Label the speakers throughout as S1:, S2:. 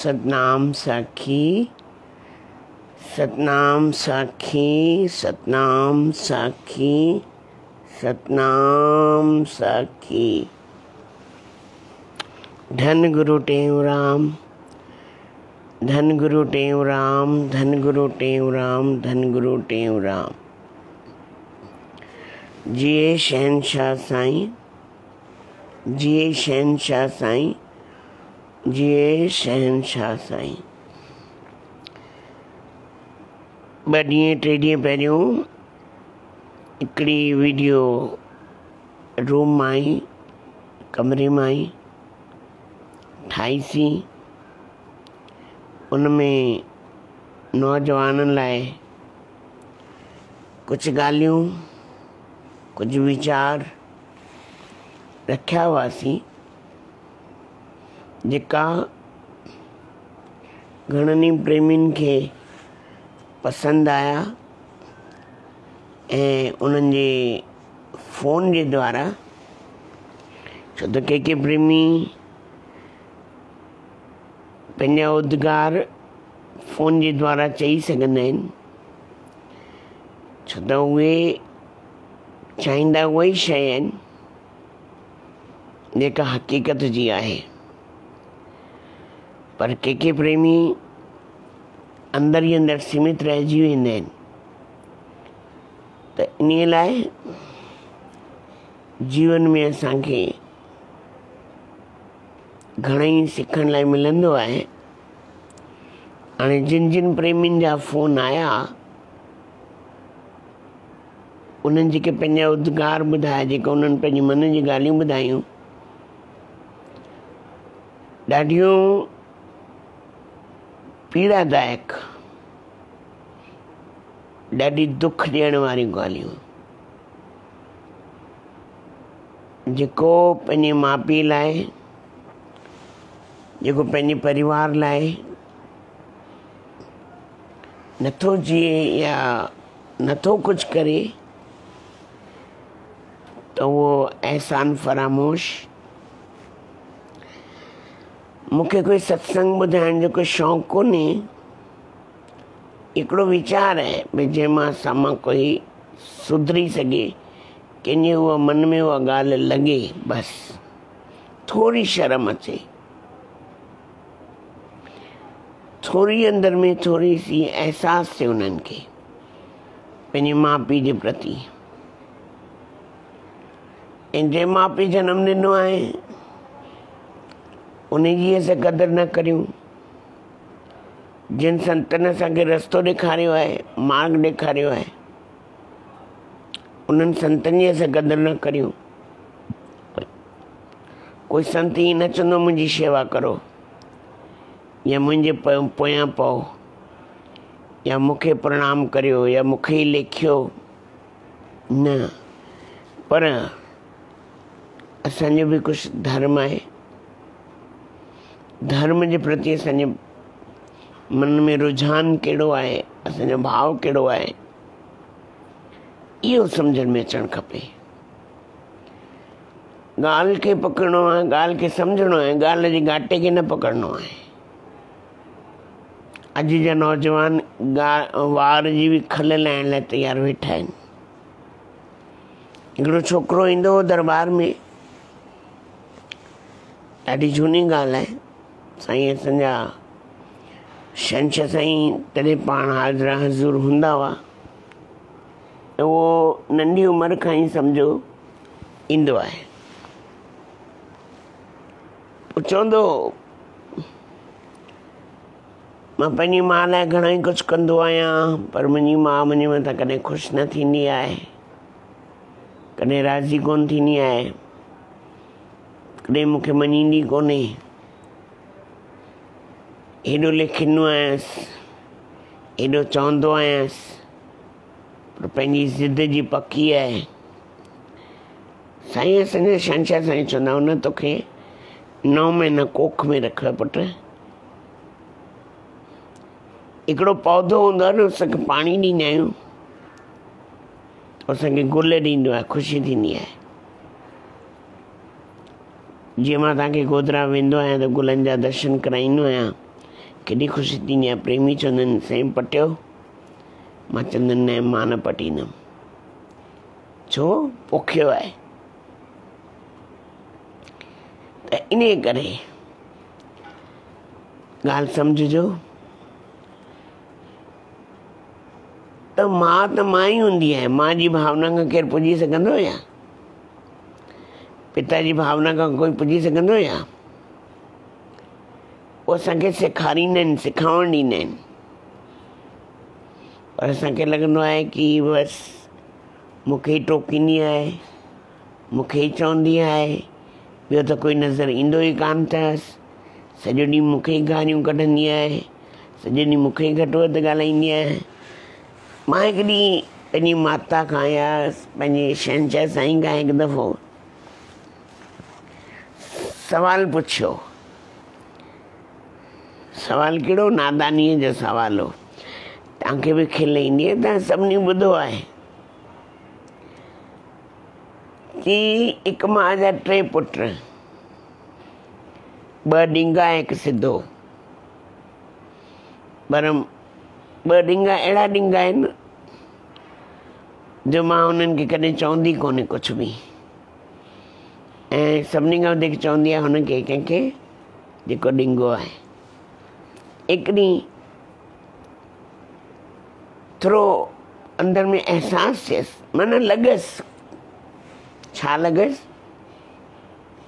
S1: सतनाम साखी, सतनाम साखी, सतनाम साखी, सतनाम साखी। धन गुरु टेऊराम, धन गुरु टेऊराम, धन गुरु टेऊराम, धन गुरु टेऊराम। जिए शहनशाह साईं, जिए शहनशाह साईं, जिए शहनशाह साईं। ॿ ॾींहं टे ॾींहं पहिरियों हिकिड़ी वीडियो रूम मां ई कमरे मां ई ठाहीसीं। उन में नौजवाननि लाइ कुझु ॻाल्हियूं, कुझु वीचार रखिया हुआसीं जेका घणनि ई प्रेमियुनि खे पसंदि आया ऐं उन्हनि जे फ़ोन जे द्वारा, छो त के प्रेमी पंहिंजा उद्गार फ़ोन जे द्वारा चई सघंदा आहिनि, छो त उहे चाहींदा उहा ई शइ आहिनि जेका हक़ीक़त जी आहे। पर के प्रेमी अंदर ई अंदर सीमित रहिजी वेंदा आहिनि, त इन लाइ जीवन में असांखे घणेई सिखण लाइ मिलंदो आहे। हाणे जिन जिन प्रेमियुनि जा फ़ोन आया, उन्हनि जेके पंहिंजा उद्गार ॿुधाया, जेके उन्हनि पंहिंजे मन जी ॻाल्हियूं ॿुधायूं, ॾाढियूं पीड़ादायक, ॾाढी दुख ॾियण वारियूं ॻाल्हियूं। जेको पंहिंजे माउ पीउ लाइ, जेको पंहिंजे परिवार लाइ नथो जिए या नथो कुझु करे, त उहो एहसान फरामोश। मूंखे कोई सत्संग ॿुधाइण जो कोई शौक़ु कोन्हे, हिकिड़ो वीचार आहे भई जंहिं मां साम्हूं कोई सुधरी सघे, कंहिंजे उहा मन में उहा ॻाल्हि लॻे, बसि थोरी शर्म अचे, थोरी अंदर में थोरी सी एहसास थिए उन्हनि खे पंहिंजे माउ पीउ जे प्रति। ऐं जंहिं माउ पीउ जनमु ॾिनो आहे उन जी असां क़दुरु न करियूं, जिन संतनि असांखे रस्तो ॾेखारियो आहे, मार्ग ॾेखारियो आहे, उन्हनि संतनि जी असां क़दुरु न करियूं। कोई संत ईअं न चवंदो मुंहिंजी शेवा करो या मुंहिंजे पोयां पओ या मूंखे प्रणाम करियो या मूंखे ई लेखियो, न। पर असांजो बि कुझु धर्म आहे। धर्म जे प्रति असांजे मन में रुझान कहिड़ो आहे, असांजो भाव कहिड़ो आहे, इहो सम्झण में अचणु खपे। ॻाल्हि खे पकड़णो आहे, ॻाल्हि खे सम्झणो आहे, ॻाल्हि जे घाटे खे न पकड़णो आहे। अॼु जा नौजवान वार जी बि खल लाइण लाइ तयारु वेठा आहिनि। हिकिड़ो छोकिरो ईंदो हो दरबार में, ॾाढी झूनी ॻाल्हि आहे, साईं असांजा शहनशाह साईं तॾहिं पाण हाज़िरा हज़ूर हूंदा हुआ, त उहो नंढी उमिरि खां ई सम्झो ईंदो आहे। पोइ चवंदो मां पंहिंजी माउ लाइ घणो ई कुझु कंदो आहियां, पर मुंहिंजी माउ मुंहिंजे मथां कॾहिं ख़ुशि न थींदी आहे, कॾहिं राज़ी कोन थींदी आहे, कॾहिं मूंखे मञींदी कोन्हे। हेॾो लिखंदो आहियांसि, हेॾो चवंदो आहियांसि, पर पंहिंजी ज़िद जी पकी आहे। साईं असांजा शहनशाह साईं चवंदा हुन तोखे 9 महीना कोख में रखियो पुटु। हिकिड़ो पौधो हूंदो आहे न, असांखे पाणी ॾींदा आहियूं, असांखे गुल ॾींदो आहे, ख़ुशी थींदी आहे। जीअं मां तव्हांखे गोधरा वेंदो आहियां त गुलनि जा दर्शन कराईंदो आहियां, केॾी ख़ुशी थींदी आहे। प्रेमी चवंदा आहिनि साईं पटियो, मां चवंदुमि न मां न पटींदुमि, छो पोखियो आहे। त इन करे ॻाल्हि सम्झिजो त मां त मां ई हूंदी आहे, मां जी भावना खां केरु पुॼी सघंदो या? पिता जी भावना खां कोई पुॼी सघंदो या? उहे असांखे सेखारींदा आहिनि, सिखावण ॾींदा आहिनि, पर असांखे लॻंदो आहे कि बसि मूंखे ई टोकींदी आहे, मूंखे ई चवंदी आहे, ॿियो त कोई नज़र ईंदो ई कान अथसि, सॼो ॾींहुं मूंखे ई गारियूं कढंदी आहे, सॼो ॾींहुं मूंखे ई घटि वधि ॻाल्हाईंदी आहे। मां हिकु ॾींहुं पंहिंजी माता खां या पंहिंजे शहंशाह साईं खां हिकु दफ़ो सवाल पुछियो, सवाल कहिड़ो, नादानीअ जो सवाल हो, तव्हांखे बि खिल ईंदी आहे, तव्हां सभिनी ॿुधो आहे कि हिकु माउ जा 3 पुट, 2 ॾींगा हिकु सिधो, पर 2 ॾींगा अहिड़ा ॾींगा आहिनि जो मां हुननि खे कॾहिं चवंदी कोन्हे कुझु बि, ऐं सभिनी खां वधीक चवंदी आहे हुनखे कंहिंखे जेको ॾींगो आहे। हिकु ॾींहुं थोरो अंदरि में अहसासु थियसि, माना लॻसि, छा लॻसि,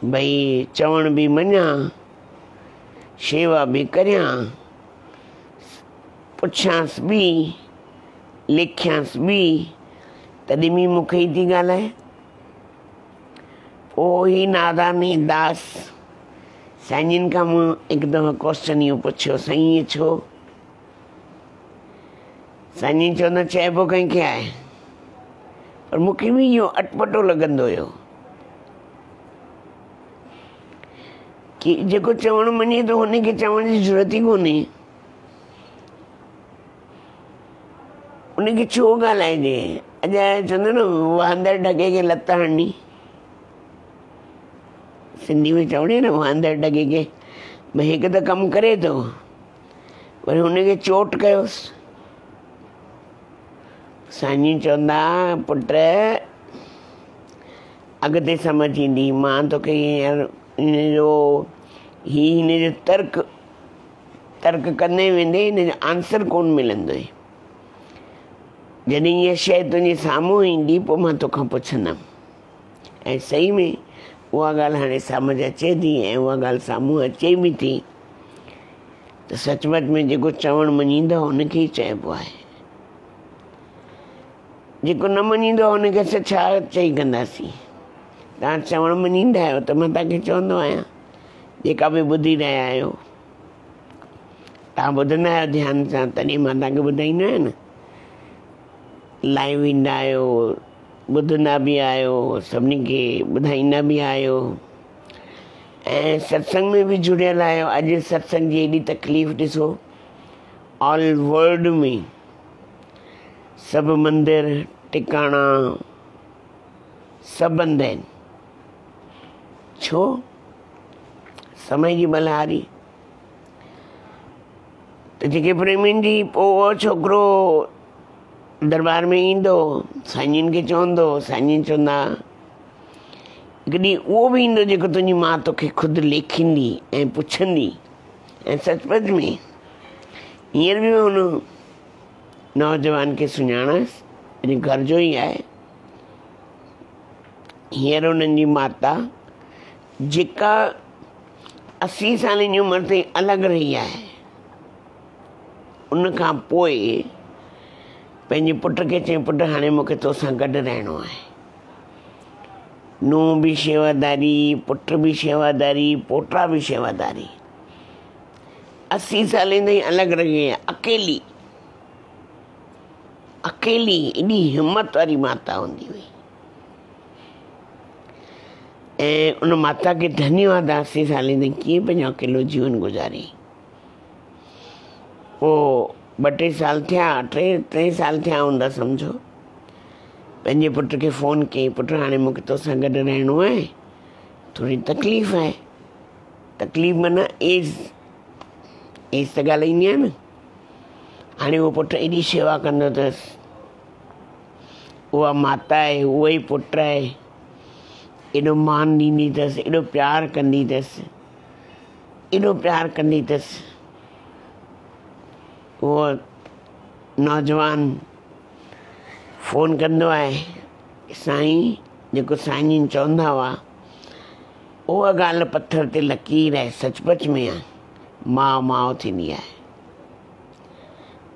S1: भई चवण बि मञां, शेवा बि करियां, पुछांसि बि, लिखियांसि बि, तॾहिं बि मूंखे ई थी ॻाल्हाए। पोइ ही नादानी दास साईं खां मूं हिकु दफ़ो क्वेश्चन इहो पुछियो, साईं ईअं छो? साईं चवंदा चइबो कंहिंखे आहे, पर मूंखे बि इहो अटपटो लॻंदो हुयो कि जेको चवणु मञे थो हुनखे चवण जी ज़रूरत ई कोन्हे, उनखे छो ॻाल्हाइजे। अॼु चवंदा न वहंदड़ ढगे खे लत हणणी, सिंधी में चवणे न वहंदड़ ढगे खे, भई हिकु त कमु करे थो, वरी हुनखे चोट कयोसि। साईं चवंदा पुट अॻिते सम्झ ईंदी, मां तोखे हिनजो तर्क कंदे वेंदे हिनजो आंसर कोन मिलंदो। जॾहिं इहा शइ तुंहिंजे साम्हूं ईंदी पोइ मां तोखां पुछंदमि, ऐं सही में उहा ॻाल्हि हाणे सम्झ अचे थी, ऐं उहा ॻाल्हि साम्हूं अचे बि थी त सचमुच में जेको चवणु मञींदो हुनखे ई चइबो आहे, जेको न मञींदो हुनखे असां छा चई कंदासीं। तव्हां चवणु मञींदा आहियो त मां तव्हांखे चवंदो आहियां, जेका बि ॿुधी रहिया आहियो, तव्हां ॿुधंदा आहियो ध्यान सां, तॾहिं मां तव्हांखे ॿुधाईंदो आहियां न, लाइव ईंदा आहियो, ॿुधंदा बि आहियो, सभिनी खे ॿुधाईंदा बि आहियो, ऐं सत्संग में बि जुड़ियल आहियो। अॼु सत्संग जी एॾी तकलीफ़ ॾिसो, ऑल वर्ल्ड में सभु मंदिर टिकाणा सभु बंदि आहिनि, छो? समय जी बलहारी। त जेके प्रेमियुनि जी पोइ उहो छोकिरो दरबार में ईंदो, साईं खे चवंदो, साईं चवंदा हिकु ॾींहुं उहो बि ईंदो जेको तुंहिंजी माउ तोखे ख़ुदि लेखींदी ऐं पुछंदी। ऐं सचपच में हींअर बि हुन नौजवान खे सुञाणसि, अॼु घर जो ई आहे। हींअर हुननि जी माता जेका 80 सालनि जी उमिरि ताईं अलॻि रही आहे, उन खां पोइ पंहिंजे पुट खे चई, पुट हाणे मूंखे तोसां गॾु रहणो आहे। नूंहं बि शेवादारी, पुट बि शेवादारी, पोटा बि शेवादारी। 80 सालनि ताईं अलॻि रही आहे, अकेली अकेली। एॾी हिमत वारी माता हूंदी हुई। ऐं उन माता खे धन्यवाद आहे, 80 सालनि ताईं कीअं पंहिंजो अकेलो जीवन गुज़ारी। पोइ 2-3 साल थिया, 3 साल थिया हूंदा सम्झो, पंहिंजे पुट खे फ़ोन कई, पुट हाणे मूंखे तोसां गॾु रहणो आहे, थोरी तकलीफ़ आहे। तकलीफ़ माना एज एस त ॻाल्हाईंदी आहियां न। हाणे उहो पुटु एॾी शेवा कंदो अथसि, उहा माता आहे, उहो ई पुटु आहे, एॾो मान ॾींदी अथसि, एॾो प्यारु कंदी अथसि, एॾो प्यारु कंदी अथसि। उहो नौजवान फ़ोन कंदो आहे, साईं जेको साईं जन चवंदा हुआ उहा ॻाल्हि पथर ते लकीर आहे, सचपच में आहे। माउ माउ थींदी आहे।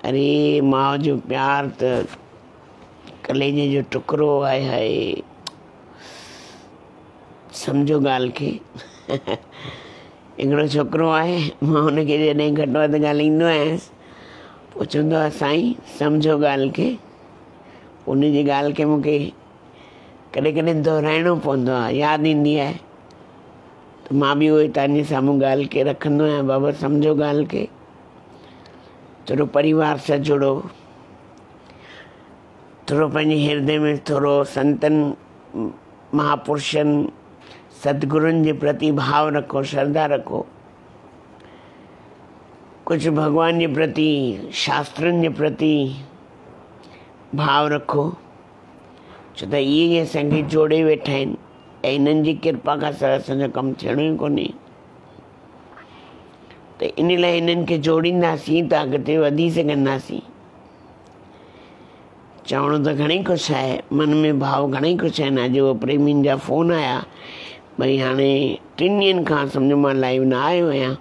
S1: अरे माउ जो प्यार त कलेजे जो टुकड़ो आहे। हाय सम्झो ॻाल्हि खे। हिकिड़ो छोकिरो आहे, मां हुनखे जॾहिं घटि वधि ॻाल्हाईंदो आहियां पोइ चवंदो आहे साईं सम्झो ॻाल्हि खे। उनजी ॻाल्हि खे मूंखे कॾहिं कॾहिं दोहिराइणो पवंदो आहे, यादि ईंदी आहे, त मां बि उहे तव्हांजे साम्हूं ॻाल्हि खे रखंदो आहियां। बाबा सम्झो ॻाल्हि खे, थोरो परिवार सां जुड़ो, थोरो पंहिंजे हृदय में थोरो संतनि महापुरुषनि सतगुरुनि जे प्रति भाव रखो, श्रद्धा रखो, कुझु भॻवान जे प्रति, शास्त्रनि जे प्रति भाव रखो, छो त इहे ई असांखे जोड़े वेठा आहिनि ऐं इन्हनि जी कृपा खां सवाइ असांजो कमु थियणो ई कोन्हे। त इन लाइ इन्हनि खे जोड़ींदासीं त अॻिते वधी सघंदासीं। चवणो त घणेई कुझु आहे, मन में भाव घणेई कुझु आहिनि। अॼु उहो प्रेमियुनि जा फ़ोन आया, भई हाणे 3 ॾींहंनि खां सम्झो मां लाइव न आयो आहियां,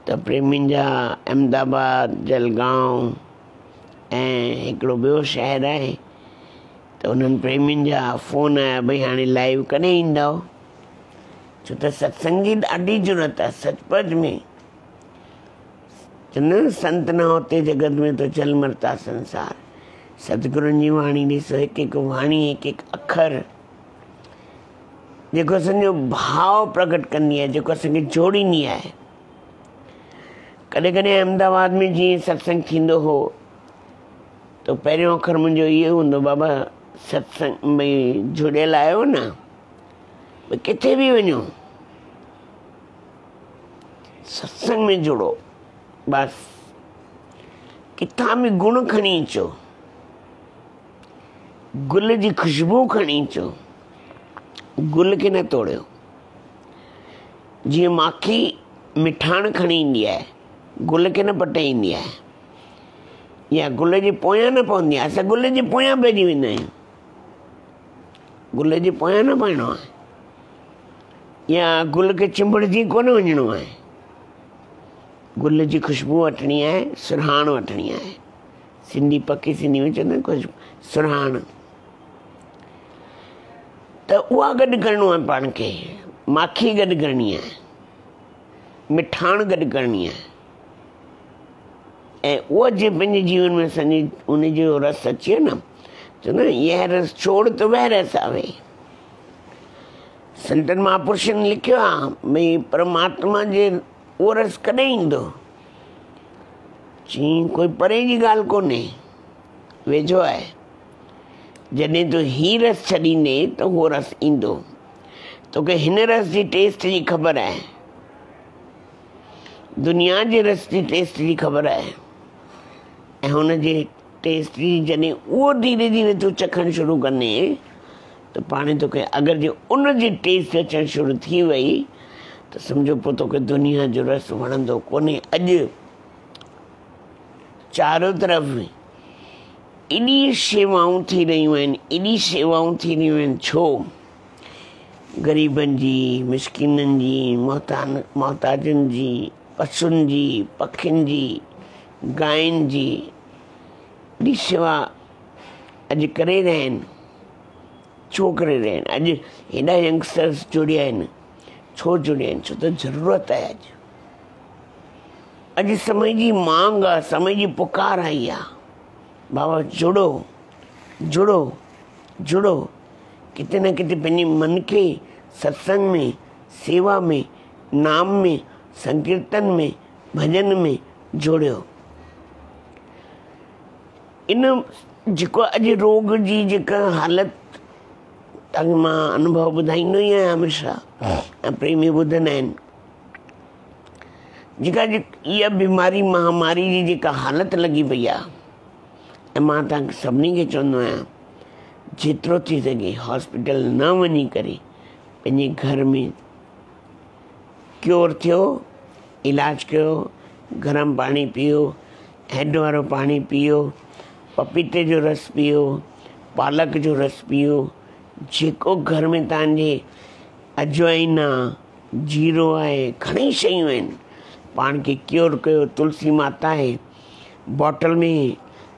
S1: त प्रेमियुनि जा अहमदाबाद, जलगांव ऐं हिकिड़ो ॿियो शहर आहे, त उन्हनि प्रेमियुनि जा फ़ोन आया, भई हाणे लाइव कॾहिं ईंदव? छो त सत्संग जी ॾाढी ज़रूरत आहे सचपच में। चवंदा संत न होते जगत में तो चल मरता संसार। सतगुरुनि जी वाणी ॾिसो, हिकु हिकु वाणी, हिकु हिकु अखर जेको असांजो भाव प्रकट कंदी आहे, जेको असांखे जोड़ींदी आहे। कॾहिं कॾहिं अहमदाबाद में जीअं सत्संग थींदो हो त पहिरियों अखर मुंहिंजो इहो हूंदो, बाबा सत्संग भई जुड़ियल आहियो न, भई किथे बि वञो सत्संग में जुड़ो, बसि किथां बि गुण खणी अचो, गुल जी ख़ुशबू खणी अचो, गुल खे न तोड़ियो। जीअं माखी मिठाण खणी ईंदी आहे, गुल खे न पटाईंदी आहे, या गुल जे पोयां न पवंदी आहे। असां गुल जे पोयां पइजी वेंदा आहियूं, गुल जे पोयां न पइणो आहे, या गुल खे चिंबड़जी कोन वञिणो आहे। गुल जी ख़ुशबू वठणी आहे, सुरहाण वठणी आहे। सिंधी पकी सिंधी में चवंदा आहिनि ख़ुशबू, सुरहाण। त उहा गॾु करिणो आहे पाण खे, माखी गॾु करणी आहे, मिठाण गॾु करणी आहे। ऐं उहा जे पंहिंजे जीवन में असांजे उनजो रस अचे न, चवंदा आहिनि यह रस छोड़ तो वह रस आवे। संतनि महापुरुषनि लिखियो आहे भई परमात्मा जे उहो रस कॾहिं ईंदो? चई कोई परे जी ॻाल्हि कोन्हे, वेझो आहे। जॾहिं तूं ही रस छॾींदे त उहो रस ईंदो। तोखे हिन रस जी टेस्ट जी ख़बर आहे, दुनिया जे रस जी टेस्ट जी ख़बर आहे, ऐं हुन जे टेस्ट जी जॾहिं उहो धीरे धीरे तूं चखणु शुरू कंदे त पाण तोखे अगरि जे उन जी टेस्ट अचणु शुरू थी वई त सम्झो पोइ तोखे दुनिया जो रस वणंदो कोन्हे। अॼु चारो तरफ़ एॾी शेवाऊं थी रहियूं आहिनि, एॾी शेवाऊं थी रहियूं आहिनि। छो? ग़रीबनि जी, मिसकिननि जी, मोहताजनि जी, पशुनि जी, पखियुनि जी, गांयुनि जी एॾी शेवा अॼु करे रहिया आहिनि। छो करे रहिया आहिनि? अॼु हेॾा यंगस्टर्स जुड़िया आहिनि। छो जुड़िया आहिनि? छो त ज़रूरत आहे। अॼु समय जी मांग आहे, समय जी पुकार आई आहे। बाबा जुड़ो जुड़ो जुड़ो, किथे न किथे पंहिंजे मन खे सत्संग में, सेवा में, नाम में, संकीर्तन में, भजन में जोड़ियो। इन जेको अॼु रोग जी जेका हालत तव्हांखे मां अनुभव ॿुधाईंदो ई आहियां हमेशह, ऐं प्रेमी ॿुधंदा आहिनि जेका इहा बीमारी महामारी जी जेका हालत लगी पई आहे, ऐं मां तव्हांखे सभिनी खे चवंदो आहियां जेतिरो थी सघे हॉस्पिटल न वञी करे पंहिंजे घर में क्योर थियो, इलाज कयो, गरम पाणी पियो, हैड वारो पाणी पियो, पपीते जो रस पियो, पालक जो रस पियो, जेको घर में तव्हांजे अजवाइन आहे, जीरो आहे, घणई शयूं आहिनि, पाण खे क्योर कयो। तुलसी माता आहे, बॉटल में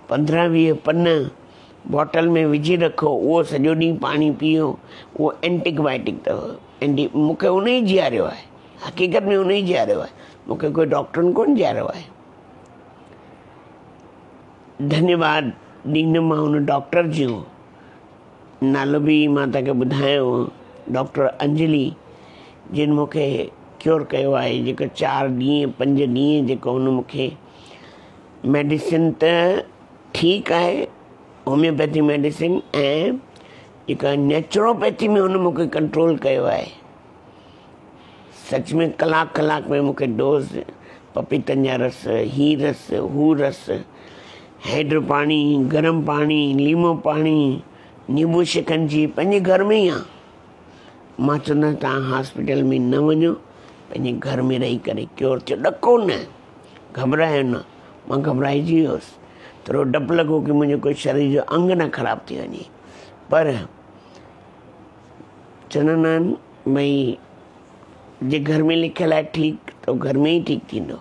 S1: 15-20 पन बॉटल में विझी रखो, उहो सॼो ॾींहुं पाणी पियो, उहो एंटीबायोटिक अथव। मूंखे उन ई जीआरियो आहे, हक़ीक़त में उन ई जीआरियो आहे, मूंखे कोई डॉक्टरनि कोन जीआरियो आहे। धन्यवाद ॾींदुमि मां हुन डॉक्टर जो, नालो बि मां तव्हांखे ॿुधायो, डॉक्टर अंजलि, जिन मूंखे क्योर कयो आहे। जेको 4 ॾींहं 5 ॾींहं जेको हुन मूंखे मेडिसिन त ठीकु आहे, होम्योपैथी मेडिसिन, ऐं जेका नेचुरोपैथी में हुन मूंखे कंट्रोल कयो आहे। सच में कलाक में मूंखे डोज़, पपीतनि जा रस, ही रस, हू रस, हैड पाणी, गरम पाणी, लीमो पाणी, नींबू शिकंजी पंहिंजे घर में ई आहे। मां चवंदा तव्हां हॉस्पिटल में न वञो, पंहिंजे घर में रही करे क्योर थियो। ॾको न, घबरायो न। मां घबराइजी वियुसि, थोरो डपु लॻो कि मुंहिंजो कोई शरीर जो अंग न ख़राबु थी वञे, पर चवंदा आहिनि भई जे घर में लिखियलु आहे ठीकु, त घर में ई ठीकु थींदो।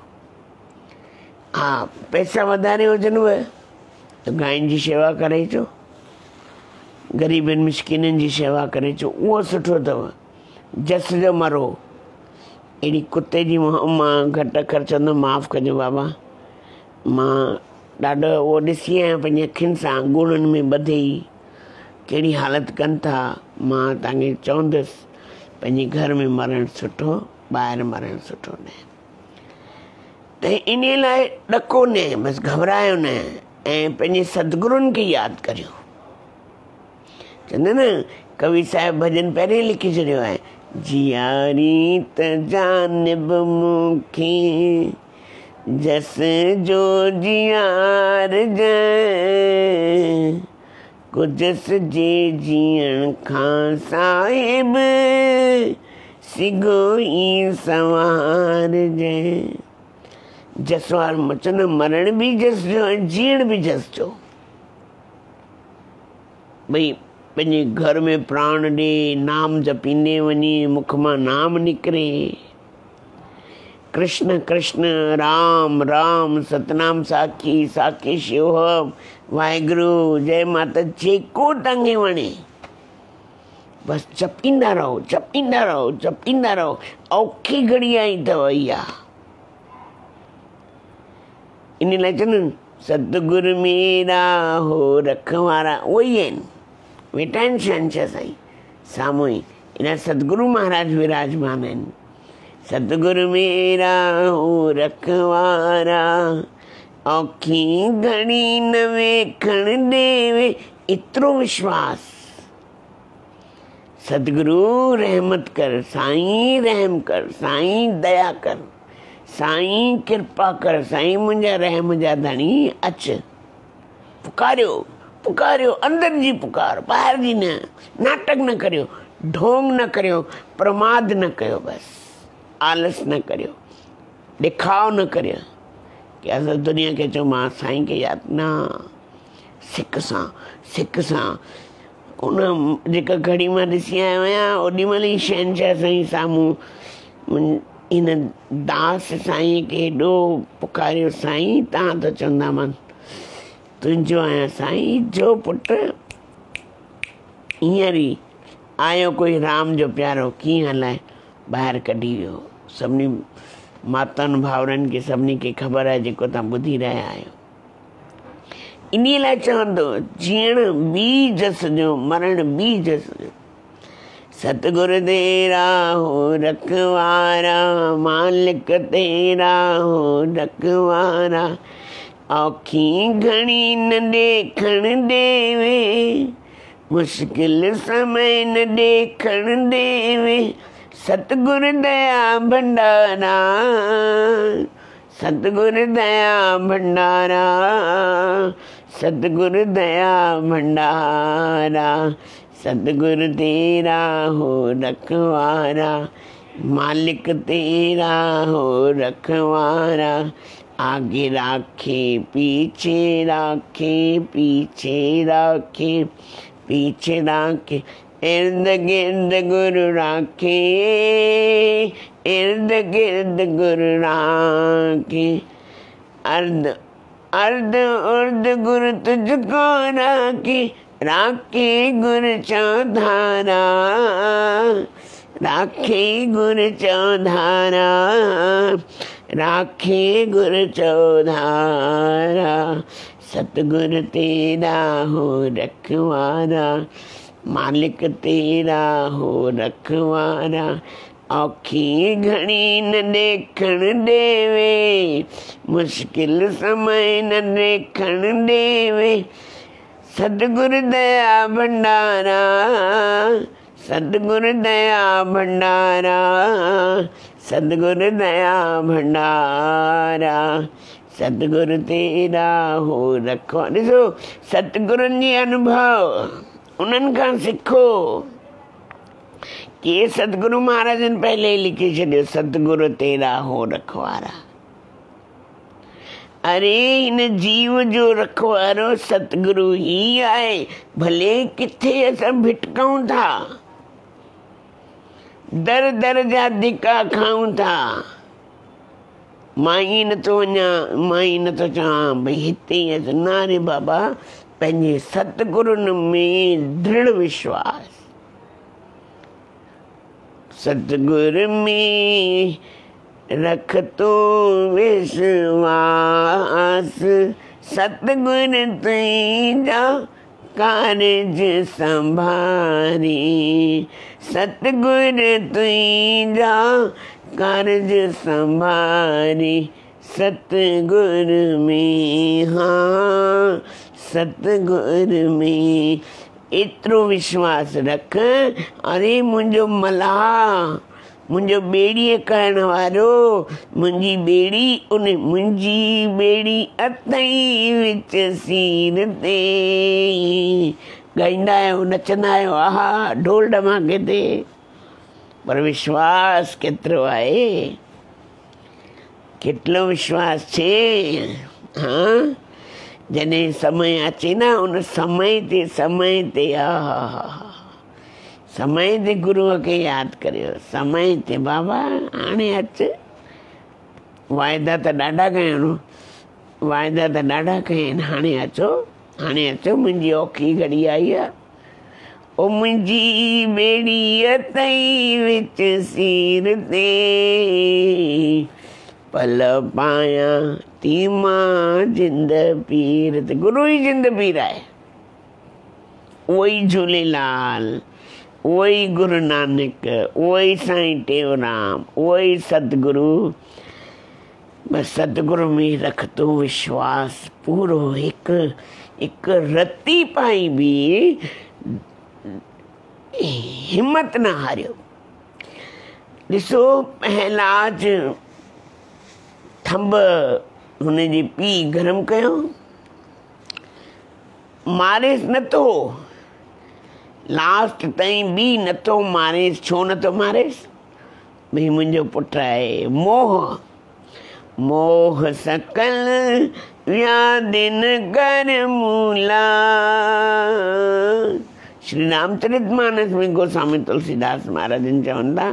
S1: हा, पैसा वधारे हुजनिव त गांयुनि जी शेवा करे अचो, ग़रीबनि मिसकिननि जी शेवा करे अचो, उहो सुठो अथव। जस जो मरो, अहिड़ी कुते जी मां घटि अखर चवंदमि, माफ़ु कजो बाबा, मां ॾाढो उहो ॾिसी आहियां पंहिंजी अखियुनि सां, ॻुड़नि में ॿधे कहिड़ी हालत कनि था। मां तव्हांखे चवंदुसि पंहिंजे घर में मरणु सुठो, ॿाहिरि मरणु सुठो न। त इन लाइ ॾको न, बसि घबरायो न, ऐं पंहिंजे सदगुरुनि खे यादि करियो। चवंदा न कवि साहिब भॼन पहिरें लिखी छॾियो आहे, जियारी त जानिब मूंखे जस जो जियार जै, कुजस जे जीअण खां साहिब सिगो ई सवार जै। जस वार मचंदो, मरण बि जस जो, जीअण बि जस जो। भई पंहिंजे घर में प्राण ॾे, नाम जपींदे वञे, मुख मां नाम निकिरे, कृष्ण कृष्ण राम राम, सतनाम साखी साखी शिव, वाहेगुरु, जय माता, जेको तव्हांखे वणे बसि जपींदा रहो, जपींदा रहो, जपींदा रहो। औखी घड़ी आई अथव इहा। इन लाइ चवंदा सतगुरु मेरा हो रखवारा, उहे ई आहिनि, वेठा आहिनि शहंशाह साईं साम्हूं ई। इन सतगुरु महाराज विराजमान आहिनि। सतगुरु मेरा हो रखवारा, औखी घड़ी न वेखण देवे, एतिरो विश्वास। सतगुरु रहमत कर, साईं रहम कर, साईं दया कर, साईं कृपा कर, साईं मुंहिंजा रहम जा धणी अच। पुकारियो पुकारियो, अंदर जी पुकार, ॿाहिरि जी न। नाटक न करियो, ढोंग न करियो, प्रमाद न कयो, बसि आलस न करियो, ॾेखाव न करियो कि असां दुनिया खे चऊं मां साईं खे यादि न। सिक सां उन जेका घड़ी मां ॾिसी आयो आहियां, ओॾी महिल ई शहंशाह साईं साम्हूं इन दास साईं खे हेॾो पुकारियो, साईं तव्हां त चवंदा मां तुंहिंजो आहियां साईं जो पुटु। हींअर ई आयो कोई राम जो प्यारो, कीअं हलाए ॿाहिरि कढी वियो। सभिनी माताउनि भाउरनि खे सभिनी खे ख़बर आहे जेको तव्हां ॿुधी रहिया आहियो। इन लाइ चवंदो जीअण बि जस जो, मरण बि जस जो। सतगुरु तेरा हो रखवारा, मालिक तेरा हो रखवारा, औखी घड़ी न देखण देवे, मुश्किल समय न देखण देवे, सतगुरु दया भंडारा, सतगुरु दया भंडारा, सतगुरु दया भंडारा, सतगुरु तेरा हो रखवारा, मालिक तेरा हो रखवारा, आगे राखे पीछे राखे, पीछे राखे पीछे राखे, इर्द गिर्द गुरु राखे, इर्द गिर्द गुरु राखे, अर्ध अर्ध उर्द गुरु तुझको राखे, राखे गुरु चौधारा, राखे गुरु चौधारा, राखे गुरु चौधारा, सतगुरु तेरा हो रखवारा, मालिक तेरा हो रखवारा, औखी घड़ी न देखण देवे, मुश्किल समय न देखण देवे, सतगुरु दया भंडारा, सतगुरु दया भंडारा, सतगुरु दया भंडारा, सतगुरु तेरा हो रखो। ॾिसो सतगुरुनि जी अनुभव उन्हनि खां सिखो। कि सतगुरु महाराजनि पहले ही लिखी छॾियो, सतगुरु तेरा हो रखवारा। अरे इन जीव जो रखवारो सतगुरु ही आहे। भले किथे असां भिटकऊं था, दर दर जा धिका खाऊं था, मां ई नथो वञा, मां ई नथो चवां भई हिते ई अच, न रे बाबा, पंहिंजे सतगुरुनि में दृढ़ विश्वास, सतगुरु में रख तो विश्वास, सतगुरु तुझा कारज संभारी, सतगुरु तुझा कारज संभारी, सतगुरु में, हाँ सतगुरु में एतिरो विश्वास रख। अरे मुंहिंजो मल्हार, मुंहिंजो ॿेड़ीअ करण वारो, मुंहिंजी ॿेड़ी अथई विच सीर ते। ॻाईंदा आहियो, नचंदा आहियो, आहा ढोल ढमाके ते, पर विश्वास केतिरो आहे, केतिरो विश्वास छे। हाँ जॾहिं समय अचे न, उन समय ते आहा समय ते गुरूअ खे यादि करियो, समय ते बाबा हाणे अच। वाइदा त ॾाढा कयूं, वाइदा त ॾाढा कया आहिनि, हाणे अचो, मुंहिंजी औखी घड़ी आई आहे। ओ मुंहिंजी ॿेड़ी अथई विच सीर ते, पल पायां थी मां जिंद पीर ते। गुरू ई जिंद पीर आहे, उहो ई झूलेलाल, उहो ई गुरु नानक, उहो ई साईं टेऊंराम, उहो ई सतगुरु। बस सतगुरु में रख तो विश्वास पूरो। हिकु रती पाई बि हिम्मत न हारियो। ॾिसो पहलाज थंब हुनजी पी गरम कयो, मारेस नथो, लास्ट ताईं बि नथो मारेस। छो नथो मारेस? भई मुंहिंजो पुटु आहे। मोह, मोह सकल व्याधिन कर मूला। श्री रामचरितमानस में गोस्वामी तुलसीदास महाराजन चवनि था,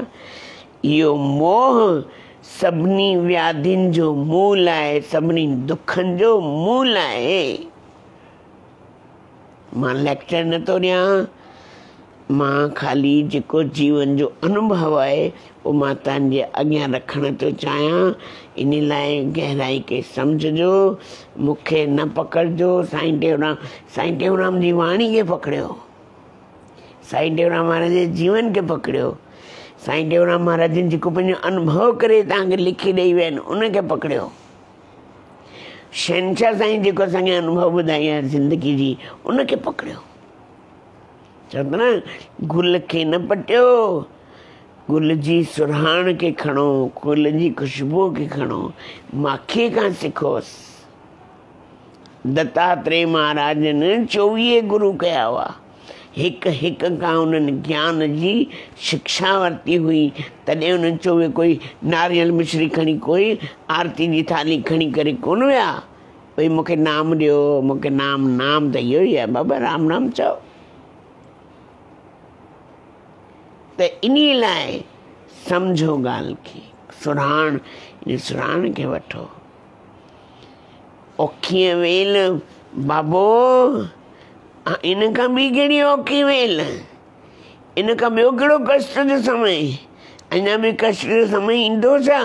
S1: इहो मोह सभिनी व्याधियुनि जो मूल आहे, सभिनी दुखनि जो मूल आहे। मां लेक्चर नथो ॾियां, मां ख़ाली जेको जीवन जो अनुभव आहे उहो मां तव्हांजे अॻियां रखणु थो चाहियां। इन लाइ गहराई खे सम्झजो, मूंखे न पकड़जो। साईं टेऊंराम जी वाणी खे पकड़ियो, साईं टेऊंराम महाराज जे जीवन खे पकड़ियो, साईं टेऊंराम महाराज जेको पंहिंजो अनुभव करे तव्हांखे लिखी ॾेई विया आहिनि उनखे पकड़ियो। शहंशाह साईं जेको असांखे अनुभव ॿुधाई आहे ज़िंदगी जी, उनखे पकड़ियो। चवंदा न, गुल खे न पटियो, गुल जी सुरहाण के खणो, गुल जी खुशबू के खणो, माखे खां सिखोसि। दत्तात्रेय महाराज ने 24 गुरु कया हुआ, हिक हिक खां उन्हनि ज्ञान जी शिक्षा वरिती हुई। तॾहिं उन्हनि 24 कोई नारियल मिश्री खणी, कोई आरती जी थाली खणी करे कोन विया भई मूंखे नाम ॾियो, मूंखे नाम। नाम त इहो ई आहे बाबा, राम नाम चओ। त इन लाइ सम्झो ॻाल्हि खे, सुराण, इन सुराण खे वठो। औखीअ वेल बाबो, इन खां ॿी कहिड़ी औखी वेल, इन खां ॿियो कहिड़ो कष्ट जो समय, अञा बि कष्ट जो समय ईंदो छा?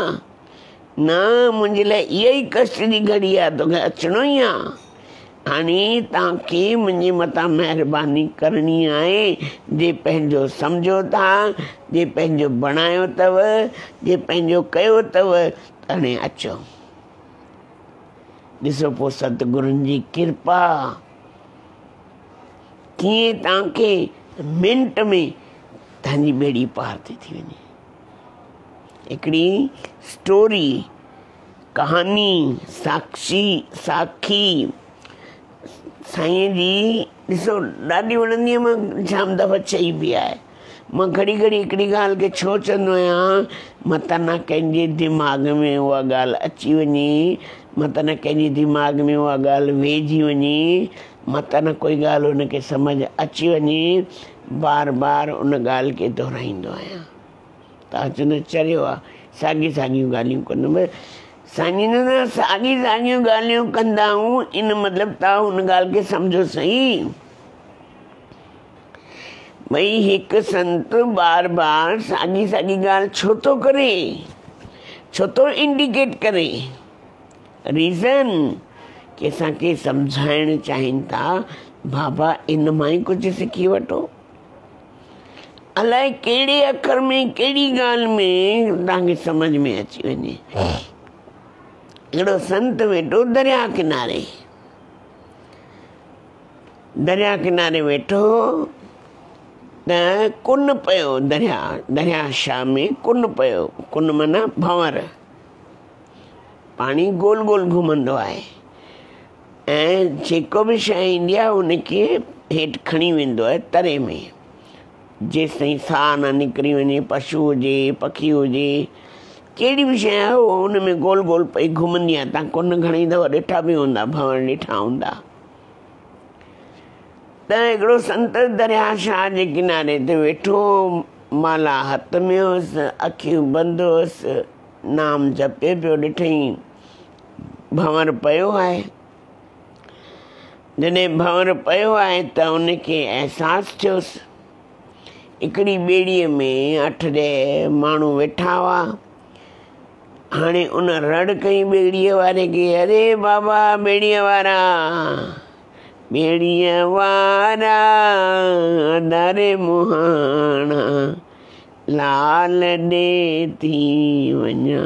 S1: न, मुंहिंजे लाइ इहा ई कष्ट जी घड़ी आहे, तोखे अचिणो ई आहे। हाणे तव्हांखे मुंहिंजे मथां महिरबानी करणी आहे। जे पंहिंजो सम्झो था, जे पंहिंजो बणायो अथव, जे पंहिंजो कयो अथव, हाणे अचो। ॾिसो पोइ सतगुरुनि जी कृपा कीअं तव्हांखे मिंट में तव्हांजी ॿेड़ी पार थी वञे। हिकिड़ी स्टोरी, कहानी, साखी साईं जी ॾिसो ॾाढी वणंदी आहे। मां जाम दफ़ा चई बि आहे। मां घड़ी घड़ी हिकिड़ी ॻाल्हि खे छो चवंदो आहियां, मत न कंहिंजे दिमाग़ में उहा ॻाल्हि अची वञे, मत न कंहिंजे दिमाग़ में उहा ॻाल्हि वेहिजी वञे, मत न कोई ॻाल्हि हुनखे सम्झ अची वञे, बार बार उन ॻाल्हि खे दोहराईंदो आहियां। तव्हां चवंदो चरियो आहे, साॻी साॻियूं ॻाल्हियूं कंदुमि। साईं साॻी साॻियूं ॻाल्हियूं कंदा आहियूं, इन मतिलबु तव्हां हुन ॻाल्हि खे सम्झो सही। भई हिकु संत बार बार साॻी साॻी ॻाल्हि छो थो करे, छो थो इंडिकेट करे? रीज़न कि असांखे सम्झाइण चाहिनि था, बाबा इन मां ई कुझु सिखी वठो। अलाए कहिड़े अखर में, कहिड़ी ॻाल्हि में तव्हांखे सम्झ में अची वञे। हिकिड़ो संत वेठो दरिया किनारे, दरिया किनारे वेठो त कुन पियो, दरिया शाह में कुन पियो। कुन माना भंवर, पाणी गोल गोल घुमंदो आहे ऐं जेको बि शइ ईंदी आहे उनखे हेठि खणी वेंदो आहे तरे में, जेसि ताईं साह न निकिरी वञे। पशु हुजे, पखी हुजे, कहिड़ी बि शइ आहे उहो हुन में गोल गोल पई घुमंदी आहे। तव्हां कुन घणी दफ़ा ॾिठा बि हूंदा, भंवर ॾिठा हूंदा। त हिकिड़ो संत दरिया शाह जे किनारे ते वेठो, माला हथ में हुअसि, अखियूं बंदि हुअसि, नाम जपे पियो। ॾिठईं भंवर पियो आहे। जॾहिं भंवर पियो आहे त उनखे अहसासु थियोसि हिकिड़ी ॿेड़ीअ में 8-10 माण्हू वेठा हुआ। हाणे उन रड़ कई ॿेड़ीअ वारे खे, अरे बाबा ॿेड़ीअ वारा, ॿेड़ीअ वारा दरे मुहाणा, लाल ॾे थी वञा।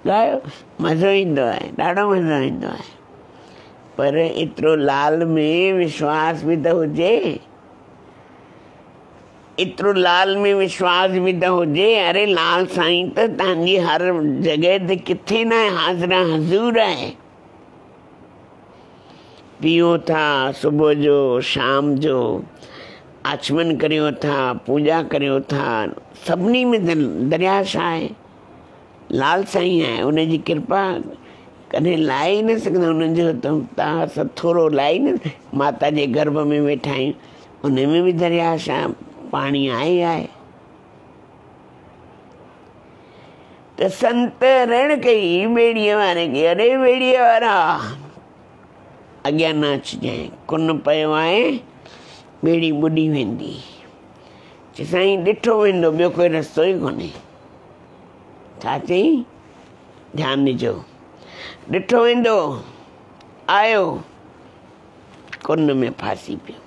S1: ॻायो, मज़ो ईंदो आहे, ॾाढो मज़ो ईंदो आहे। पर एतिरो लाल में विश्वास बि त हुजे, एतिरो लाल में विश्वास बि त हुजे। अरे लाल साईं त तव्हांजी हर जॻह ते किथे न आहे, हाज़िरा हज़ूर आहे। पीओ था सुबुह जो, शाम जो, आचमन करियो था, पूॼा करियो था, सभिनी में दरिया शाह आहे, लाल साईं आहे। उनजी कृपा कॾहिं लाहे ई न सघंदा। उनजो तव्हां थोरो लाहे न, माता जे गर्भ में वेठा आहियूं, उन में बि दरिया शाह पाणी आहे ई आहे। त संत रण कई ॿेड़ीअ वारे खे, अरे ॿेड़ीअ वारा अॻियां न अचिजांइ, कुन पियो आहे, ॿेड़ी ॿुॾी वेंदी। चई साईं ॾिठो वेंदो, ॿियो कोई रस्तो ई कोन्हे। छा चई? ध्यानु ॾिजो, ॾिठो वेंदो, आयो, कुन में फासी पियो।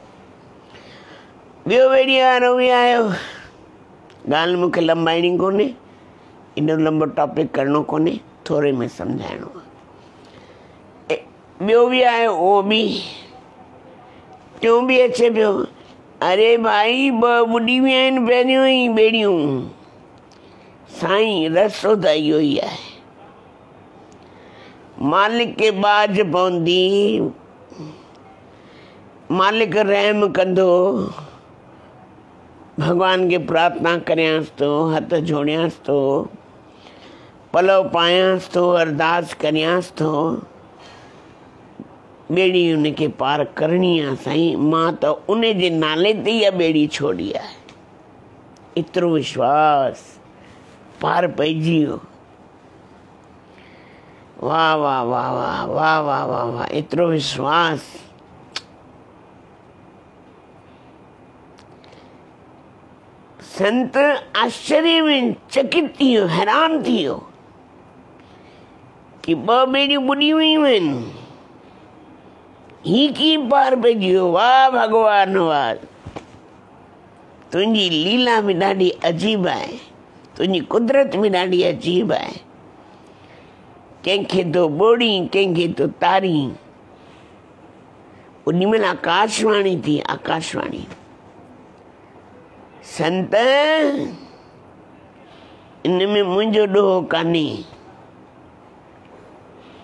S1: ॿियो ॿेड़ीअ वारो बि आयो। ॻाल्हि मूंखे लंबाइणी कोन्हे, एॾो लंबो टॉपिक करिणो कोन्हे, थोरे में सम्झाइणो आहे। ॿियो बि आयो, उहो बि, टियों बि अचे पियो। अरे भाई ॿ ॿुॾी विया आहिनि पहिरियों ई ॿेड़ियूं, साईं रस्तो त इहो ई आहे। मालिक के बाज पवंदी, मालिक रहम कंदो, भगवान के प्रार्थना करियांसि थो, हथ जोड़ियांसि थो, पलव पायांसि थो, अरदास करियांसि थो, ॿेड़ी उनखे पार करणी आहे साईं। मां त उन जे नाले ते इहा ॿेड़ी छोड़ी आहे। एतिरो विश्वास पार पइजी वियो। वाह वाह वाह वाह वाह वाह वाह वाह, एतिरो विश्वास। संत आश्चर्य में चकित थी वियो, हैरान थी वियो कि ॿ ॿेड़ियूं ॿुॾी वियूं आहिनि, ही कीअं पार पइजी वियो। वाह भगवान वाह, तुंहिंजी लीला भी ॾाढी अजीब आहे, तुंहिंजी कुदरत भी ॾाढी अजीब आहे। कंहिंखे तो ॿोड़ी, कंहिंखे तो तारी। उन महिल आकाशवाणी थी, आकाशवाणी, संत इन में मुंहिंजो ॾोहो कान्हे।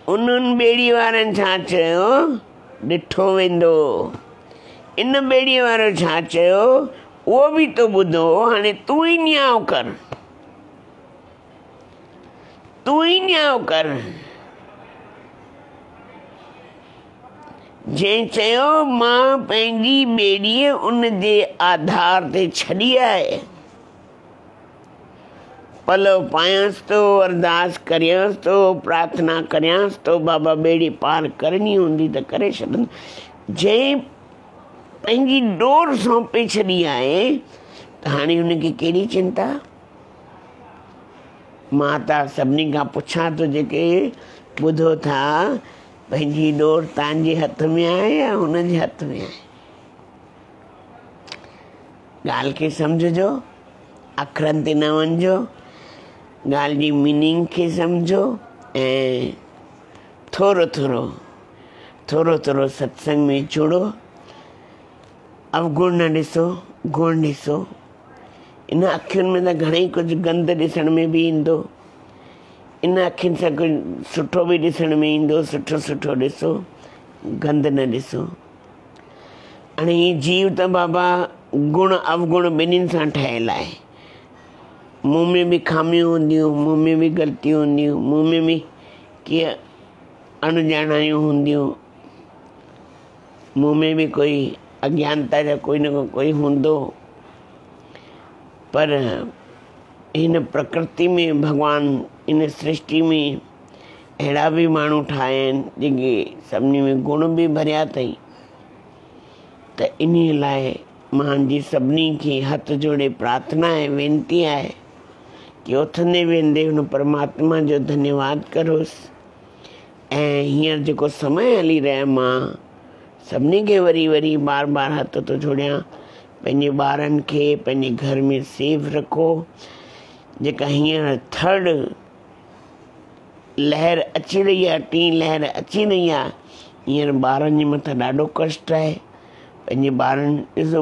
S1: उन्हनि ॿेड़ी वारनि छा चयो, ॾिठो वेंदो। इन ॿेड़ीअ वारो छा चयो, उहो बि तो ॿुधो। हाणे तूं ई न्याउ कर, तूं ई न्याउ कर। जंहिं चयो मां पंहिंजी ॿेड़ीअ उन जे आधार ते छॾी आहे, पलव पायांसि थो, अरदास करियांसि थो, प्रार्थना करियांसि थो, बाबा ॿेड़ी पार करणी हूंदी त करे छॾंदो। जंहिं पंहिंजी डोर सौंपे छॾी आहे त हाणे हुनखे कहिड़ी चिंता। मां त सभिनी खां पुछां थो, जेके ॿुधो था, पंहिंजी डोर तव्हांजे हथ में आहे या हुनजे हथ में आहे? ॻाल्हि खे सम्झजो, अखरनि ते न वञिजो, ॻाल्हि जी मीनिंग खे सम्झो ऐं थोरो थोरो सत्संग में जुड़ो। अवगुण न ॾिसो, गुण ॾिसो। इन अखियुनि में त घणेई कुझु गंद ॾिसण में बि ईंदो, इन अखियुनि सां कुझु सुठो बि ॾिसण में ईंदो। सुठो सुठो ॾिसो, गंद न ॾिसो। हाणे हीअ जीव त बाबा गुण अवगुण ॿिन्हिनि सां ठहियलु आहे। मुंहुं में बि खामियूं हूंदियूं, मुंहुं में बि ग़लतियूं हूंदियूं, मुंहुं में बि कीअं अणॼाणायूं हूंदियूं, मुंहुं में बि कोई अज्ञानता जा कोई न कोई हूंदो। पर हिन प्रकृति में भगवान, इन सृष्टि में अहिड़ा बि माण्हू ठाहिया आहिनि जेके सभिनी में गुण बि भरिया अथई। त इन लाइ मुंहिंजी सभिनी खे हथ जोड़े प्रार्थना आहे, वेनती आहे कि उथंदे वेंदे हुन परमात्मा जो धन्यवाद करोसि। ऐं हींअर जेको समय हली रहिया, मां सभिनी खे वरी वरी बार बार हथ थो जोड़ियां, पंहिंजे ॿारनि खे पंहिंजे घर में सेफ रखो। जेका हींअर थर्ड लहर अची रही आहे, टीं लहर अची रही आहे, हींअर ॿारनि जे मथां ॾाढो कष्ट आहे। पंहिंजे ॿारनि ॾिसो,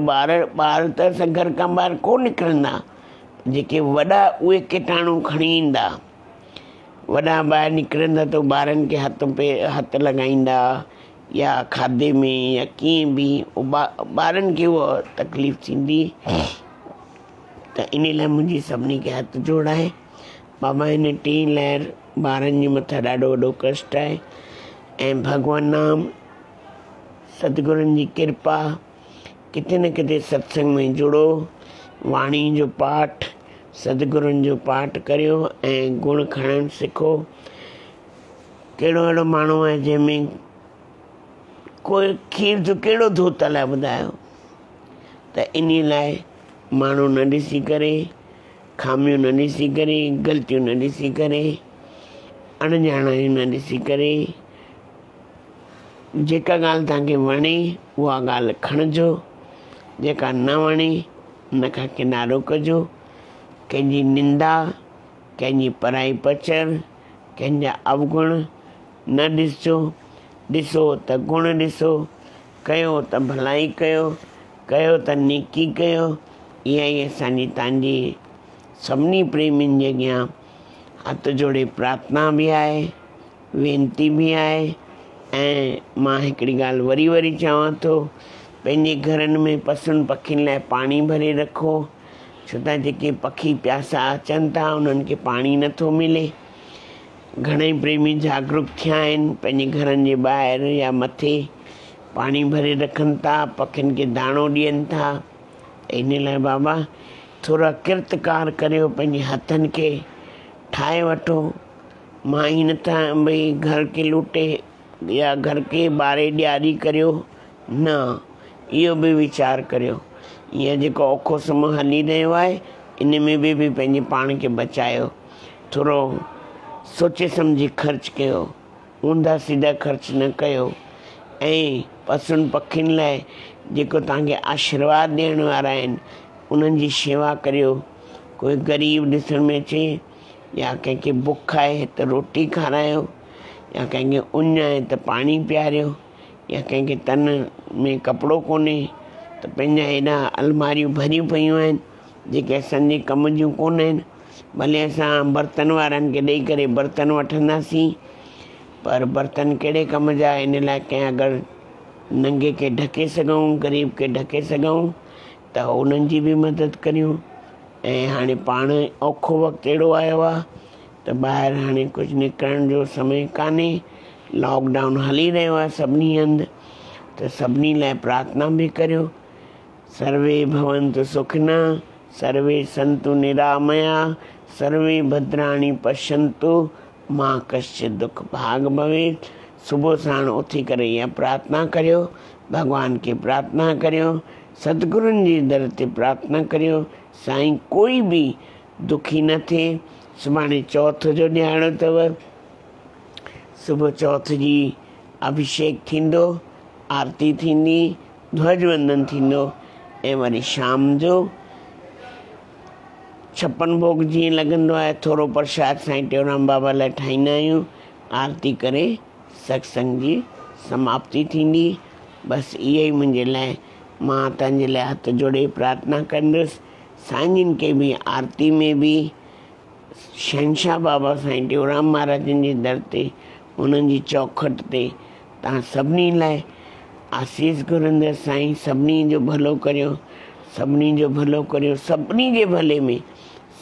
S1: ॿार त असां घर खां ॿाहिरि कोन निकिरंदा, जेके वॾा उहे कीटाणु खणी ईंदा। वॾा ॿाहिरि निकिरंदा त ॿारनि खे हथ लॻाईंदा या खाधे में या कीअं बि, ॿारनि खे उहा तकलीफ़ थींदी। त इन लाइ मुंहिंजी सभिनी खे हथ जोड़ आहे। बाबा हिन टीं लहर ॿारनि जे मथां ॾाढो वॾो कष्ट आहे। ऐं भगवान नाम, सतगुरुनि जी कृपा, किथे न किथे सत्संग में जुड़ो, वाणी जो पाठ, सतगुरुनि जो पाठ करियो ऐं गुण खणणु सिखो। कहिड़ो अहिड़ो माण्हू आहे जंहिंमें कोई खीर जो कहिड़ो धोतल आहे ॿुधायो? त इन लाइ माण्हू न ॾिसी करे, खामियूं न ॾिसी करे, ग़लतियूं न ॾिसी करे, अणॼाणायूं न ॾिसी करे, जेका ॻाल्हि तव्हांखे वणे उहा ॻाल्हि खणिजो, जेका न वणे उन खां किनारो कजो। कंहिंजी निंदा, कंहिंजी पराई पचर, कंहिंजा अवगुण न ॾिसजो। ॾिसो त गुण ॾिसो, कयो त भलाई कयो, कयो त नेकी कयो। इहा ई असांजी तव्हांजी सभिनी प्रेमियुनि जे अॻियां हथ जोड़े प्रार्थना बि आहे, वेनती बि आहे। ऐं मां हिकिड़ी ॻाल्हि वरी वरी चवां थो, पंहिंजे घरनि में पशुनि पखियुनि लाइ पाणी भरे रखो, छो त जेके पखी प्यासा अचनि था उन्हनि खे पाणी नथो मिले। घणेई प्रेमी जागरूक थिया आहिनि, पंहिंजे घरनि जे ॿाहिरि या मथे पाणी भरे रखनि था, पखियुनि खे दाणो ॾियनि था। इन लाइ बाबा थोरा किरतकार करियो, पंहिंजे हथनि खे ठाहे वठो। मां ई नथा भई घर के लूटे या घर के ॿारे ॾियारी करियो, न, इहो बि वीचार करियो। ईअं जेको औखो समय हली रहियो आहे इन में बि पंहिंजे पाण खे बचायो, थोरो सोचे सम्झी ख़र्च कयो, ऊंधा सीधा ख़र्च न कयो। ऐं पशुनि पखियुनि लाइ जेको तव्हांखे आशीर्वाद ॾियण वारा आहिनि उन्हनि जी शेवा करियो। कोई ग़रीब ॾिसण में अचे या कंहिंखे बुख आहे त रोटी खारायो, या कंहिंखे उञ आहे त पाणी पीआरियो, या कंहिंखे तन में कपिड़ो कोन्हे त पंहिंजा हेॾा अलमारियूं भरियूं पियूं आहिनि जेके असांजे कम जूं कोन आहिनि। भले असां बर्तन वारनि खे ॾेई करे बर्तन वठंदासीं, पर बर्तन कहिड़े कम जा? इन लाइ कंहिं अगरि नंगे खे ढके सघूं, ग़रीब खे ढके सघूं त उन्हनि जी बि मदद करियूं। ऐं हाणे पाण औखो वक़्तु अहिड़ो आयो आहे त ॿाहिरि हाणे कुझु निकिरण जो समय कान्हे, लॉकडाउन हली रहियो आहे सभिनी हंधि, त सभिनी लाइ प्रार्थना बि करियो। सर्वे भवन्तु सुखिना, सर्वे सन्तु निरामया, सर्वे भद्राणि पश्यन्तु, मां कश्चित् दुख भाग भवेत्। सुबुह साण उथी करे इहा प्रार्थना करियो, भॻवान खे प्रार्थना करियो, सतगुरुनि जी दर ते प्रार्थना करियो, साईं कोई बि दुखी न थिए। सुभाणे चौथ जो ॾियारो अथव, सुबुह चौथ जी अभिषेक थींदो, आरती थींदी, ध्वज वंदन थींदो, ऐं वरी शाम जो 56 भोग जीअं लॻंदो आहे, थोरो प्रसाद साईं टेऊंराम बाबा लाइ ठाहींदा आहियूं। आरती करे सत्संग जी समाप्ति थींदी। बसि इहो ई मुंहिंजे लाइ, मां तव्हांजे लाइ हथ जोड़े प्रार्थना कंदुसि। साईं जिन खे बि आरती में बि शहंशाह बाबा साईं टेऊंराम महाराजनि जे दर ते, उन्हनि जी चौखट ते तव्हां सभिनी लाइ आसीस घुरंदड़ साईं सभिनी जो भलो करियो, सभिनी जो भलो करियो। सभिनी जे भले में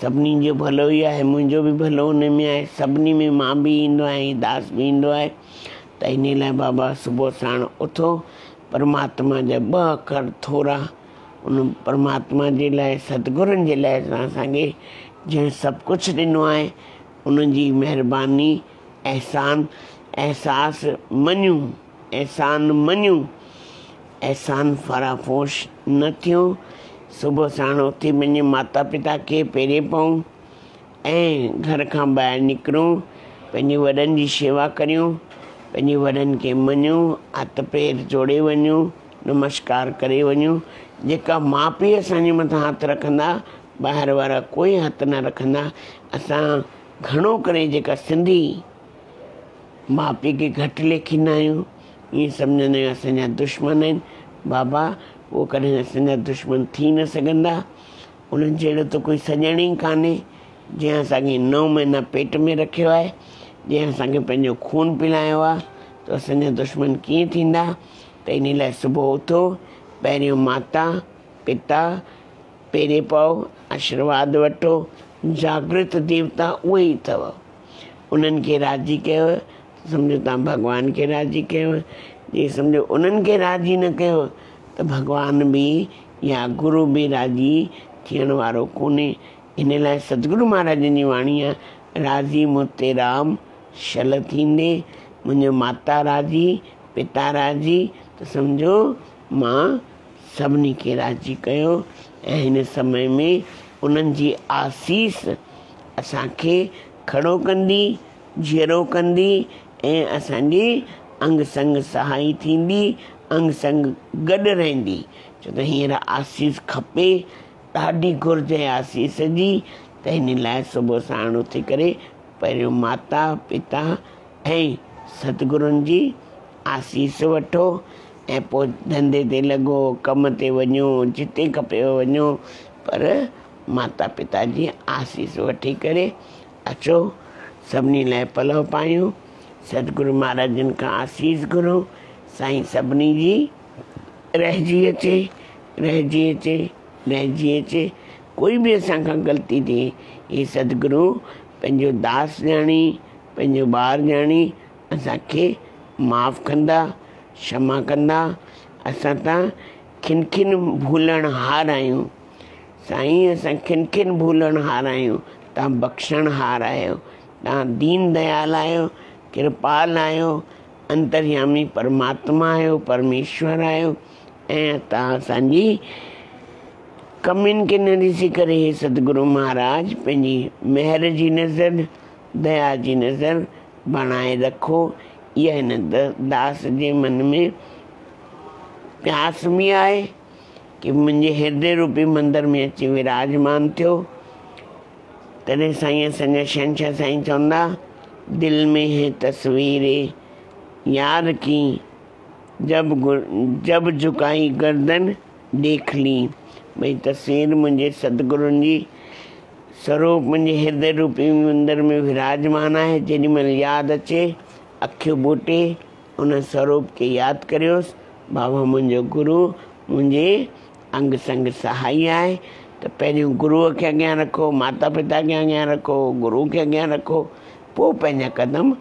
S1: सभिनी जो भलो ई आहे, मुंहिंजो बि भलो हुन में आहे, सभिनी में मां बि ईंदो आहियां, दास बि ईंदो आहे। त इन लाइ बाबा सुबुह साण उथो, परमात्मा जा 2 अखर थोरा, उन परमात्मा जे लाइ, सतगुरुनि जे लाइ असांखे जंहिं सभु कुझु ॾिनो आहे उन्हनि जी महिरबानी एहसास मञूं, एहसान मञूं, एहसान फराफोश न थियूं। सुबुह साण उथी पंहिंजे माता पिता खे पेरे पऊं ऐं घर खां ॿाहिरि निकिरूं, पंहिंजे वॾनि जी शेवा करियूं, पंहिंजे वॾनि खे मञूं, हथ पेर जोड़े वञूं, नमस्कार करे वञूं। जेका माउ पीउ असांजे मथां हथु रखंदा, ॿाहिरि वारा कोई हथु न रखंदा। असां घणो करे जेका सिंधी माउ पीउ खे घटि लेखींदा आहियूं, ईअं सम्झंदा आहियूं असांजा दुश्मन आहिनि। बाबा उहो कॾहिं असांजा दुश्मन थी न सघंदा। उन्हनि जहिड़ो त कोई सॼण ई कान्हे, जंहिं असांखे 9 महीना पेट में रखियो आहे, जंहिं असांखे पंहिंजो खून पिलायो आहे, त असांजा दुश्मन कीअं थींदा? त इन लाइ सुबुह उथो, पहिरियों माता पिता पेरे पओ, आशीर्वाद वठो। जागृत देवता उहे ई अथव, उन्हनि खे राज़ी कयो, सम्झो तव्हां भॻवान खे राज़ी कयो। जे सम्झो उन्हनि खे राज़ी न कयो त भॻवान बि या गुरू बि राज़ी थियण वारो कोन्हे। इन लाइ सतगुरु महाराजनि जी वाणी आहे, राज़ी मुते राम शल थींदे। मुंहिंजो माता राज़ी, पिता राज़ी, त सम्झो मां सभिनी खे राज़ी कयो। ऐं हिन समय में उन्हनि जी आसीस असांखे खड़ो कंदी, जीअरो कंदी ऐं असांजी अंग संग सहाई थींदी, अंग संग गॾु रहंदी। छो त हींअर आसीस खपे, ॾाढी घुर्ज आहे आसीस जी। त हिन लाइ सुबुह साण उथी करे पहिरियों माता पिता ऐं सतगुरुनि जी आसीस वठो, ऐं पोइ धंधे ते लॻो, कम ते वञो, जिते खपेव वञो, पर माता पिता जी आसीस वठी करे अचो, सभिनी लाइ पलव पायूं, सतगुरु महाराजनि खां आसीस घुरो, साईं सभिनी जी रहिजी अचे, रहिजी अचे, रहिजी अचे। कोई बि असांखां ग़लती थिए, हे सतगुरु पंहिंजो दास ॼाणी, पंहिंजो ॿार ॼाणी असांखे माफ़ कंदा, क्षमा कंदा। असां त खिन खिन भूलण हार आहियूं साईं, असां खिन खिन भूलण हार आहियूं। तव्हां बख़्शण हार आहियो, तव्हां दीन दयाल आहियो, कृपाल आहियो, अंतर्यामी परमात्मा आहियो, परमेश्वर आहियो। ऐं तव्हां असांजी कमियुनि खे न ॾिसी करे हे सतगुरु महाराज पंहिंजी महर जी नज़र, दया जी नज़र बणाए रखो। इहा हिन दास जे मन में प्यास बि आहे कि मुंहिंजे हृदय रूपी मंदर में अची विराजमान थियो। तॾहिं साईं असांजा शहंशाह साईं चवंदा, दिल में है तस्वीरें यार की, जब झुकाई गर्दन देख ली। भई तस्वीर मुंहिंजे सतगुरुनि जी स्वरूप मुंहिंजे हृदय रूपी मंदर में विराजमान आहे। जेॾी महिल यादि अचे अखियूं ॿूटे उन स्वरूप खे यादि करियोसि। बाबा मुंहिंजो गुरु मुंहिंजे अंग संग सहाई आहे। त पहिरियों गुरूअ खे अॻियां रखो, माता पिता खे अॻियां रखो, गुरू खे अॻियां रखो, पोइ पंहिंजा कदम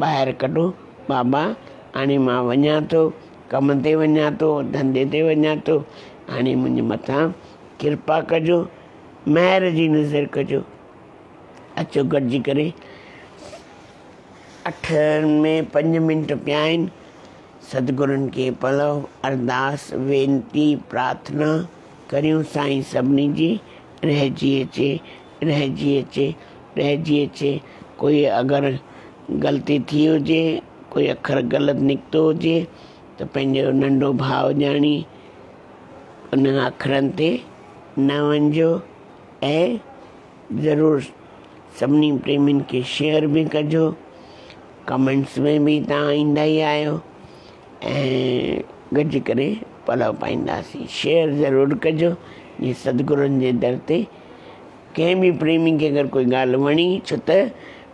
S1: ॿाहिरि कढो। बाबा हाणे मां वञां थो, कम ते वञां थो, धंधे ते वञां थो, हाणे मुंहिंजे मथां कृपा कजो, महर जी नज़र कजो। अचो गॾिजी करे 8 में 5 मिंट पिया आहिनि। सतगुरुनि खे पलव अरदास वेनती प्रार्थना करियूं। साईं सभिनी जी रहिजी अचे, रहिजी अचे, रहिजी अचे। कोई अगरि ग़लती थी हुजे, कोई अखर ग़लति निकितो हुजे त पंहिंजो नंढो भाउ ॼाणी उन अखरनि ते न वञिजो। ऐं ज़रूरु सभिनी प्रेमियुनि खे शेयर बि कजो। कमेंट्स में बि तव्हां ईंदा ई आहियो ऐं गॾिजी करे पलव पाईंदासीं। शेयर ज़रूरु कजो जीअं सतगुरुनि जे दर ते कंहिं बि प्रेमी खे अगरि कोई ॻाल्हि वणी, छो त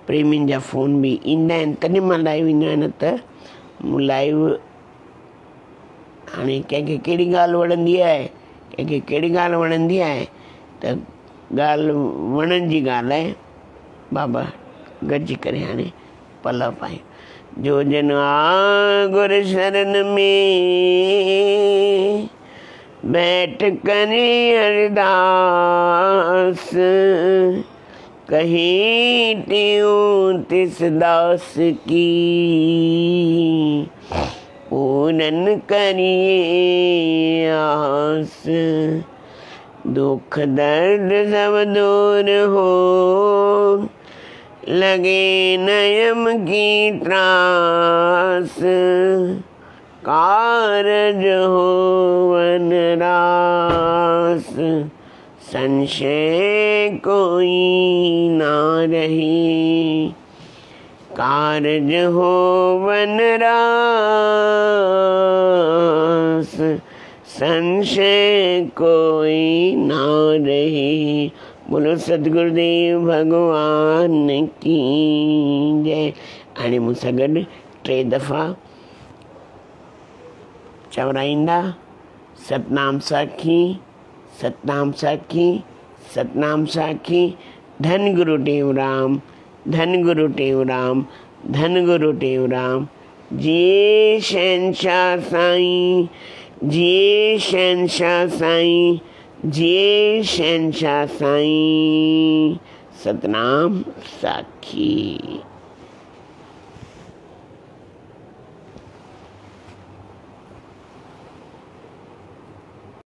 S1: प्रेमियुनि जा फ़ोन बि ईंदा आहिनि, तॾहिं मां लाइव ईंदो आहियां। न त मूं लाइव हाणे कंहिंखे कहिड़ी ॻाल्हि वणंदी आहे, कंहिंखे कहिड़ी ॻाल्हि वणंदी आहे, त ॻाल्हि वणण जी ॻाल्हि आहे। बाबा गॾिजी करे हाणे पलव पायूं। जो जन आ गुर शरण में बैठ करे अरदास, कही त्यों तिस दास की, पूरन करिए आस। दुख दर्द सब दूर हो, लगे नयम की त्रास। कारज हो वनरास, संशय कोई ना रही। कारज हो वनरास, संशय कोई ना रही। बोलो सतगुरुदेव भगवान की जय। हाणे मूंसां गॾु 3 दफ़ा चवराईंदा, सतनाम साखी, सतनाम साखी, सतनाम साखी। धन गुरु टेऊंराम, धन गुरु टेऊंराम, धन गुरु टेऊंराम। जिए शहंशाह साईं, जिए शहंशाह साईं, जिए शहंशाह साईं। सतनाम साखी।